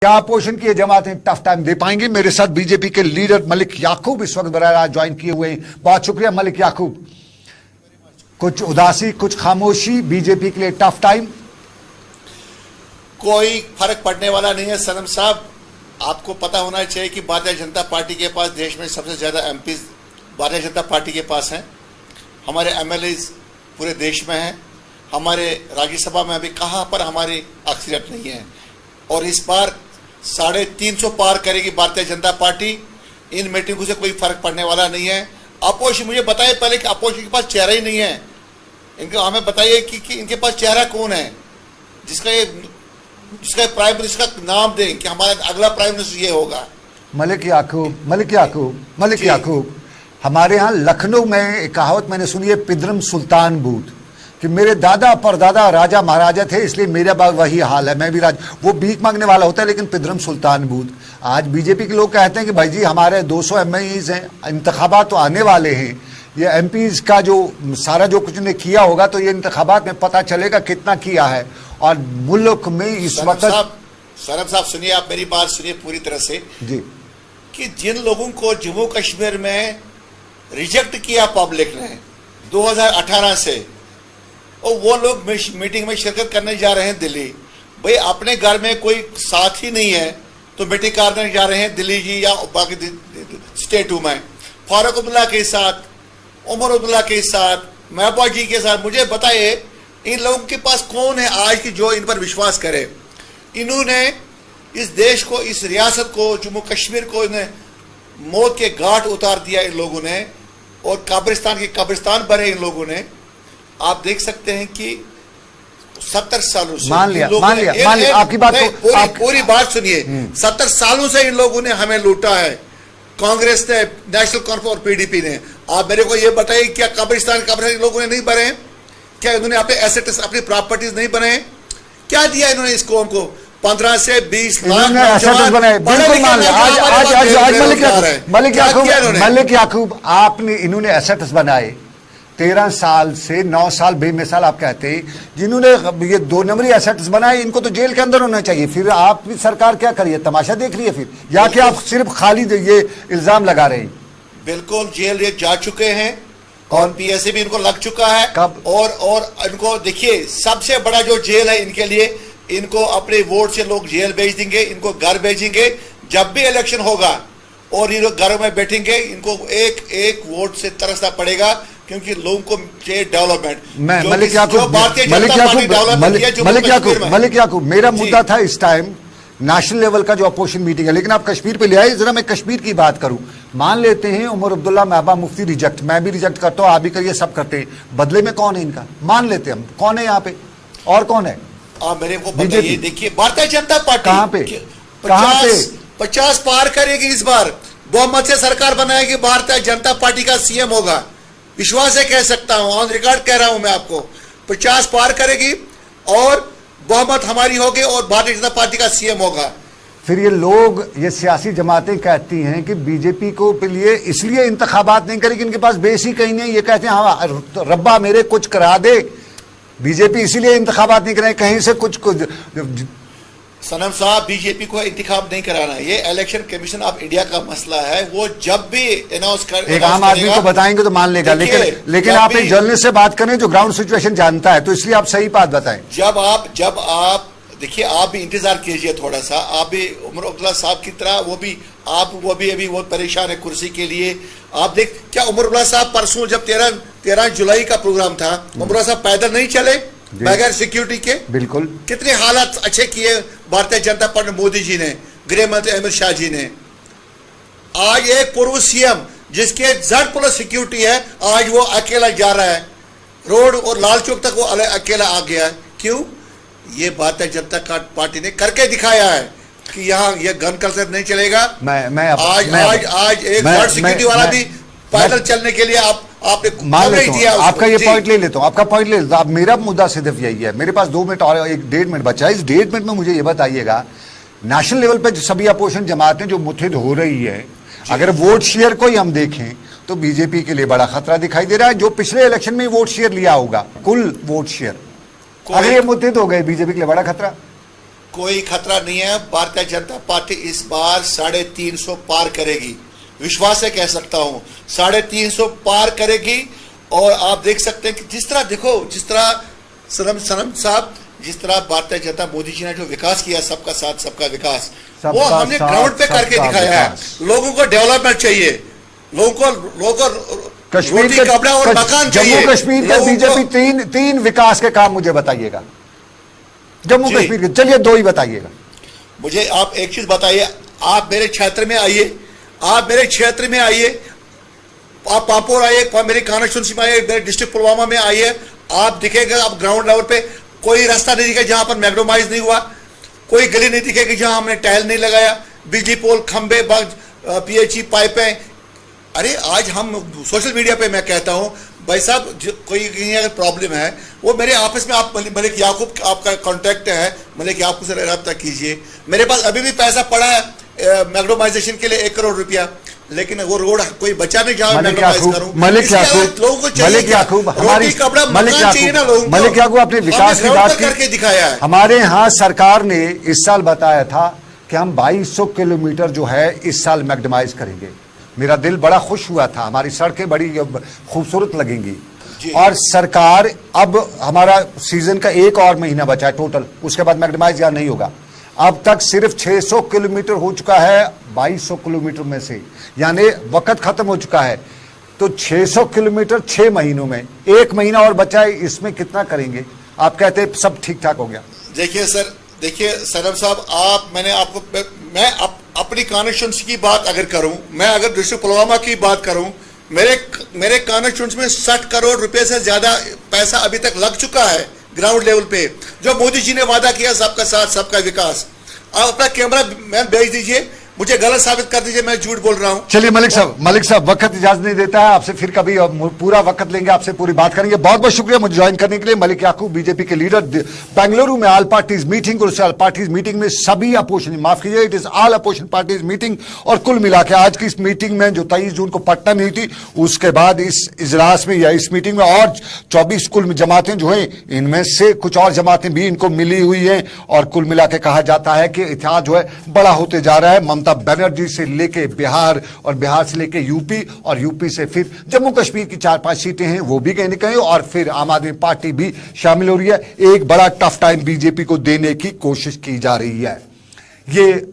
क्या अपोजिशन की जमातें tough time दे पाएंगे? मेरे साथ बीजेपी के लीडर मलिक याकूब इस वक्त बराह ज्वाइन किए हुए हैं। बहुत शुक्रिया मलिक याकूब। कुछ उदासी, कुछ खामोशी, बीजेपी के लिए टफ टाइम। कोई फर्क पड़ने वाला नहीं है सनम साहब। आपको पता होना चाहिए कि भारतीय जनता पार्टी के पास देश में सबसे ज्यादा एमपी भारतीय जनता पार्टी के पास हैं। हमारे एमएलए पूरे देश में हैं। हमारे राज्यसभा में अभी कहाँ पर हमारी अक्सरियत नहीं है, और इस बार 350 पार करेगी भारतीय जनता पार्टी। इन मीटिंगों से कोई फर्क पड़ने वाला नहीं है। अपोजिशन मुझे बताइए पहले कि अपोजिशन के पास चेहरा ही नहीं है। इनको हमें बताइए कि इनके पास चेहरा कौन है जिसका प्राइम मिनिस्टर का नाम दें कि हमारा अगला प्राइम मिनिस्टर ये होगा। मलिक याकूब, हमारे यहाँ लखनऊ में एक कहावत मैंने सुनी है, पिद्रम सुल्तान बूथ, कि मेरे दादा परदादा राजा महाराजा थे, इसलिए मेरा वही हाल है, मैं भी वो भीख मांगने वाला होता है लेकिन पिद्रम सुल्तान बूथ। आज बीजेपी के लोग कहते हैं कि भाई जी हमारे 200 एमएस हैं, इंतखाबात तो आने वाले हैं, ये एमपीज का जो सारा जो कुछ ने किया होगा तो ये इंतखाबात में पता चलेगा कितना किया है। और मुल्क में इस वक्त सनम साहब सुनिए, आप मेरी बात सुनिए पूरी तरह से जी, कि जिन लोगों को जम्मू कश्मीर में रिजेक्ट किया पब्लिक ने 2018 से, और वो लोग मीटिंग में शिरकत करने जा रहे हैं दिल्ली। भाई अपने घर में कोई साथ ही नहीं है तो मीटिंग करने जा रहे हैं दिल्ली जी या बाकी स्टेटों में, फारूक अब्दुल्ला के साथ, उमर अब्दुल्ला के साथ, महबूबा जी के साथ। मुझे बताइए इन लोगों के पास कौन है आज की जो इन पर विश्वास करे? इन्होंने इस देश को, इस रियासत को, जम्मू कश्मीर को इन्हें मौत के घाट उतार दिया इन लोगों ने, और कब्रिस्तान के कब्रिस्तान भरे इन लोगों ने। आप देख सकते हैं कि 70 सालों से मान लिया आपकी बात को, पूरी बात सुनिए। 70 सालों से इन लोगों ने हमें लूटा है, कांग्रेस ने, नेशनल कॉन्फ्रेंस और पीडीपी ने। आप मेरे को ये बताइए क्या कब्रिस्तान इन लोगों ने नहीं बने? क्या इन्होंने अपने एसेट्स, अपनी प्रॉपर्टीज नहीं बनाए? क्या दिया इन्होंने इस कौम को? 15 से 20 लाख मलिक याकूब, आपने इन्होंने एसेट्स बनाए 13 साल से 9 साल बेमिसाल आप कहते हैं, जिन्होंने ये 2 नंबरी एसेट्स बनाए इनको तो जेल के अंदर होना चाहिए। फिर आप भी सरकार क्या करिए, तमाशा देख रही है फिर, या कि आप सिर्फ खाली ये इल्जाम लगा रहे हैं? बिल्कुल जेल ये जा चुके हैं और पीएसए भी इनको लग चुका है। कब? और इनको देखिए, सबसे बड़ा जो जेल है इनके लिए, इनको अपने वोट से लोग जेल भेज देंगे, इनको घर भेजेंगे। जब भी इलेक्शन होगा और ये लोग घरों में बैठेंगे, इनको एक एक वोट से तरसना पड़ेगा, क्योंकि लोगों को चाहिए डेवलपमेंट। मलिक याकूब, मेरा मुद्दा था इस टाइम नेशनल लेवल का जो अपोजिशन मीटिंग है, लेकिन आप कश्मीर पे ले आए। जरा मैं कश्मीर की बात करूं। मान लेते हैं उमर अब्दुल्ला, महबूबा मुफ्ती रिजेक्ट, मैं भी रिजेक्ट करता हूं, आप भी करिए, सब करते हैं, बदले में कौन है इनका? मान लेते हैं हम, कौन है यहाँ पे और कौन है? आप मेरे को बताइए। देखिए भारतीय जनता पार्टी कहाँ पे 50 पार करेगी इस बार, बहुमत से सरकार बनाएगी, भारतीय जनता पार्टी का सीएम होगा। विश्वास से कह सकता हूं, ऑन रिकॉर्ड कह रहा हूं मैं आपको, 50 पार करेगी और बहुमत हमारी होगी और भारतीय जनता पार्टी का सीएम होगा। फिर ये लोग, ये सियासी जमातें कहती हैं कि बीजेपी को के लिए इसलिए इंतखाबात नहीं करेगी, इनके पास बेस ही कहीं नहीं। ये कहते हैं हाँ रब्बा मेरे कुछ करा दे, बीजेपी इसीलिए इंतखाबात नहीं करे, कहीं से कुछ सनम साहब, बीजेपी को इंतखाब नहीं कराना, ये इलेक्शन कमीशन ऑफ इंडिया का मसला है। वो जब भी अनाउंस कर, एक आम आदमी को बताएंगे तो मान लेगा, लेकिन आप एक जर्नलिस्ट से बात करें जो ग्राउंड सिचुएशन जानता है, तो इसलिए आप सही बात बताएं। जब आप देखिए, आप भी इंतजार कीजिए थोड़ा सा। आप भी उमर अब्दुल्ला साहब की तरह वो भी अभी बहुत परेशान है कुर्सी के लिए। आप देख, क्या उमर अब्दुल्ला साहब परसों जब 13 जुलाई का प्रोग्राम था, उमर अब्दुल्ला साहब पैदल नहीं चले बगैर सिक्योरिटी के? बिल्कुल। कितने हालात अच्छे किए भारतीय जनता पार्टी, मोदी जी ने, गृह मंत्री अमित शाह जी ने। आज एक पूर्व सीएम जिसके जेड पुलिस सिक्योरिटी है, आज वो अकेला जा रहा है रोड और लाल चौक तक, वो अकेला आ गया है। क्यों? ये भारतीय जनता पार्टी ने करके दिखाया है कि यहाँ ये गन कल्चर नहीं चलेगा। आज एक जेड सिक्योरिटी वाला भी पैदल चलने के लिए आपने मान लेता हूं, आपका ये पॉइंट ले लेता हूं, आपका पॉइंट ले लेता हूं। अब मेरा मुद्दा सिर्फ यही है, मेरे पास 2 मिनट और 1-1.5 मिनट बचा है। इस 1.5 मिनट में मुझे ये बताइएगा, नेशनल लेवल पे सभी अपोजिशन जमातें जो मुत्हिद हो रही है, अगर वोट शेयर को ही हम देखें तो बीजेपी के लिए बड़ा खतरा दिखाई दे रहा है। जो पिछले इलेक्शन में वोट शेयर लिया होगा, कुल वोट शेयर, अगर ये मुत्हिद हो गए, बीजेपी के लिए बड़ा खतरा। कोई खतरा नहीं है। भारतीय जनता पार्टी इस बार 350 पार करेगी, विश्वास से कह सकता हूं 350 पार करेगी। और आप देख सकते हैं कि जिस तरह सनम साहब, जिस तरह भारतीय जनता मोदी जी ने जो विकास किया, सबका साथ सबका विकास, वो हमने ग्राउंड पे करके दिखाया है। लोगों को डेवलपमेंट चाहिए, लोगों को कश्मीर रोटी, के कपड़ा और मकान चाहिए। जम्मू कश्मीर के बीजेपी तीन विकास के काम मुझे बताइएगा, जम्मू कश्मीर के, चलिए 2 ही बताइएगा मुझे। आप एक चीज बताइए, आप मेरे क्षेत्र में आइए, आप पापोर आइए, मेरी कॉन्स्टिट्यूंसी में आइए, मेरे डिस्ट्रिक्ट पुलवामा में आइए, आप दिखेगा, आप ग्राउंड लेवल पे कोई रास्ता नहीं दिखेगा जहां पर मैग्डोमाइज नहीं हुआ, कोई गली नहीं दिखेगी जहां हमने टाइल नहीं लगाया, बिजली पोल, खंबे, पीएचई पाइपें। अरे आज हम सोशल मीडिया पे मैं कहता हूं भाई साहब, कोई कहीं अगर प्रॉब्लम है, वो मेरे ऑफिस में, आप मलिक याकूब आपका कांटेक्ट है, मलिक याकूब से रब्ता कीजिए। मेरे पास अभी भी पैसा पड़ा है मैग्डोमाइजेशन के लिए 1 करोड़ रुपया, लेकिन वो रोड कोई बचा नहीं जहां मलिक याकूब अपने विकास की बात करके दिखाया है। हमारे यहाँ सरकार ने इस साल बताया था कि हम 2200 किलोमीटर जो है इस साल मैग्डमाइज करेंगे। मेरा दिल बड़ा खुश हुआ था, हमारी सड़कें बड़ी खूबसूरत लगेंगी। और सरकार, अब हमारा सीजन का 1 और महीना बचा है टोटल, उसके बाद मैग्डमाइज या नहीं होगा। अब तक सिर्फ 600 किलोमीटर हो चुका है 2200 किलोमीटर में से, यानी वक्त खत्म हो चुका है। तो 600 किलोमीटर 6 महीनों में, 1 महीना और बचा है, इसमें कितना करेंगे? आप कहते हैं सब ठीक ठाक हो गया। देखिए सनम साहब, मैं अपनी कॉन्स्टिट्यूंसी की बात अगर करूं, मैं अगर डिस्ट्रिक्ट पुलवामा की बात करूं, मेरे कॉन्स्टिट्यूंसी में 60 करोड़ रुपए से ज्यादा पैसा अभी तक लग चुका है ग्राउंड लेवल पे, जो मोदी जी ने वादा किया, सबका साथ सबका विकास। आप अपना कैमरा मैन भेज दीजिए, मुझे गलत साबित कर दीजिए मैं झूठ बोल रहा हूं। चलिए मलिक साहब वक्त इजाजत नहीं देता है, आपसे फिर कभी पूरा वक्त लेंगे, आपसे पूरी बात करेंगे। बहुत बहुत शुक्रिया मुझे ज्वाइन करने के लिए। मलिक याकूब बीजेपी के लीडर, बेंगलुरु में ऑल पार्टीज मीटिंग, और ऑल पार्टीज मीटिंग में सभी अपोजिशन, माफ कीजिए, it is all opposition parties meeting. और कुल मिला के आज की इस मीटिंग में जो 23 जून को पटना में हुई थी, उसके बाद इस इजलास में या इस मीटिंग में और 24 कुल जमातें जो हैं, इनमें से कुछ और जमातें भी इनको मिली हुई हैं। और कुल मिला के कहा जाता है कि इतिहास जो है बड़ा होते जा रहा है। ममता बनर्जी से लेके बिहार, और बिहार से लेके यूपी, और यूपी से फिर जम्मू कश्मीर की 4-5 सीटें हैं वो भी कहीं न कहीं, और फिर आम आदमी पार्टी भी शामिल हो रही है। एक बड़ा टफ टाइम बीजेपी को देने की कोशिश की जा रही है। ये